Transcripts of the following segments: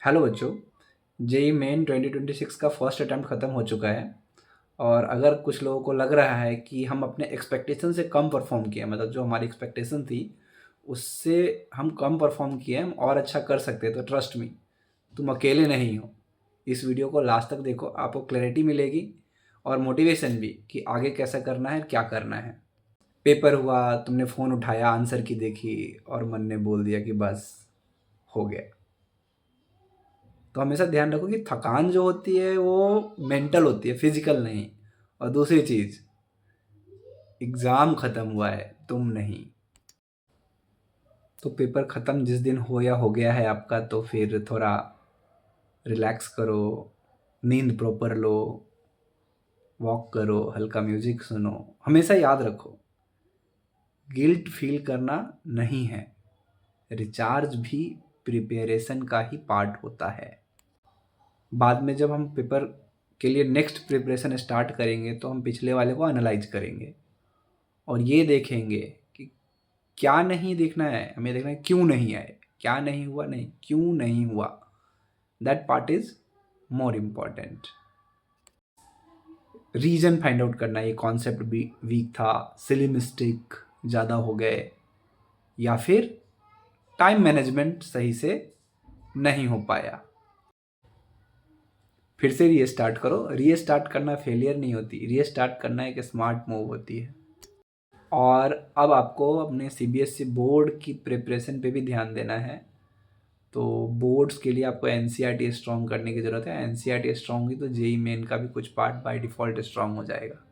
Hello बच्चों। JEE main 2026 का first attempt ख़त्म हो चुका है। और अगर कुछ लोगों को लग रहा है कि हम अपने एक्सपेक्टेशन से कम परफॉर्म किए, मतलब जो हमारी एक्सपेक्टेशन थी उससे हम कम परफॉर्म किए, हम और अच्छा कर सकते हैं, तो ट्रस्ट मी, तुम अकेले नहीं हो। इस वीडियो को लास्ट तक देखो, आपको क्लैरिटी मिलेगी और मोटिवेशन भी कि आगे कैसा करना है, क्या करना है। पेपर हुआ, तुमने फ़ोन उठाया, आंसर की देखी और मन ने बोल दिया कि बस हो गया। तो हमेशा ध्यान रखो कि थकान जो होती है वो मेंटल होती है, फिजिकल नहीं। और दूसरी चीज़, एग्ज़ाम ख़त्म हुआ है, तुम नहीं। तो पेपर ख़त्म जिस दिन हो या हो गया है आपका, तो फिर थोड़ा रिलैक्स करो, नींद प्रॉपर लो, वॉक करो, हल्का म्यूज़िक सुनो। हमेशा याद रखो, गिल्ट फील करना नहीं है, रिचार्ज भी प्रिपरेशन का ही पार्ट होता है। बाद में जब हम पेपर के लिए नेक्स्ट प्रिपरेशन स्टार्ट करेंगे तो हम पिछले वाले को एनालाइज करेंगे और ये देखेंगे कि क्या नहीं देखना है, हमें देखना है क्यों नहीं आए, क्या नहीं हुआ, नहीं क्यों नहीं हुआ। That part is more important. Reason find out करना है, ये कॉन्सेप्ट भी वीक था, सिली मिस्टेक ज़्यादा हो गए, या फिर टाइम मैनेजमेंट सही से नहीं हो पाया। फिर से रीस्टार्ट करो। रीस्टार्ट करना फेलियर नहीं होती, रीस्टार्ट करना एक स्मार्ट मूव होती है। और अब आपको अपने सीबीएसई बोर्ड की प्रिपरेशन पे भी ध्यान देना है। तो बोर्ड्स के लिए आपको एनसीईआरटी स्ट्रॉन्ग करने की ज़रूरत है। एनसीईआरटी स्ट्रॉन्ग हुई तो जेई मेन का भी कुछ पार्ट बाय डिफ़ॉल्ट स्ट्रॉन्ग हो जाएगा।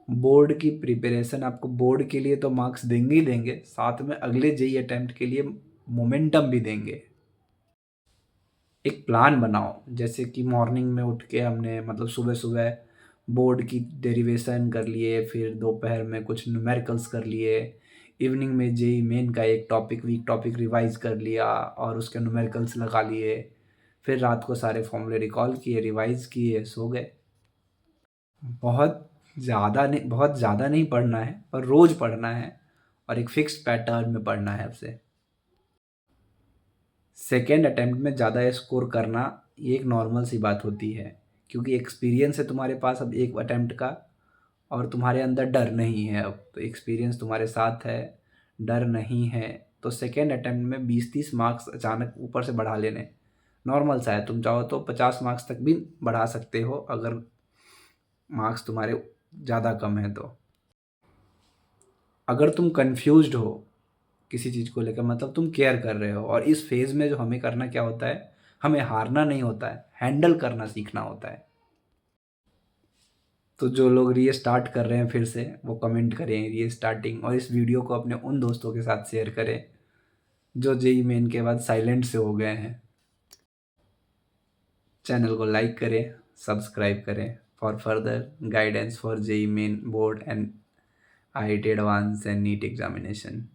बोर्ड की प्रिपरेशन आपको बोर्ड के लिए तो मार्क्स देंगे ही देंगे, साथ में अगले जेई अटेम्प्ट के लिए मोमेंटम भी देंगे। एक प्लान बनाओ, जैसे कि मॉर्निंग में उठ के हमने मतलब सुबह सुबह बोर्ड की डेरिवेशन कर लिए, फिर दोपहर में कुछ न्यूमेरिकल्स कर लिए, इवनिंग में जेई मेन का एक टॉपिक वीक टॉपिक रिवाइज कर लिया और उसके न्यूमेरिकल्स लगा लिए, फिर रात को सारे फॉर्मूले रिकॉल किए, रिवाइज किए, सो गए। बहुत ज़्यादा नहीं पढ़ना है, पर रोज़ पढ़ना है और एक फिक्स्ड पैटर्न में पढ़ना है आपसे। सेकेंड अटेम्प्ट में ज़्यादा स्कोर करना ये एक नॉर्मल सी बात होती है, क्योंकि एक्सपीरियंस है तुम्हारे पास अब एक अटेम्प्ट का और तुम्हारे अंदर डर नहीं है। अब तो एक्सपीरियंस तुम्हारे साथ है, डर नहीं है, तो सेकेंड अटेम्प्ट में 20-30 मार्क्स अचानक ऊपर से बढ़ा लेने नॉर्मल सा है। तुम चाहो तो 50 मार्क्स तक भी बढ़ा सकते हो अगर मार्क्स तुम्हारे ज़्यादा कम है तो। अगर तुम कंफ्यूज्ड हो किसी चीज़ को लेकर, मतलब तुम केयर कर रहे हो, और इस फेज़ में जो हमें करना क्या होता है, हमें हारना नहीं होता है, हैंडल करना सीखना होता है। तो जो लोग रीस्टार्ट कर रहे हैं फिर से, वो कमेंट करें रीस्टार्टिंग, और इस वीडियो को अपने उन दोस्तों के साथ शेयर करें जो जेई मेन के बाद साइलेंट से हो गए हैं। चैनल को लाइक करें, सब्सक्राइब करें for further guidance for JEE Main board and IIT advance and NEET examination.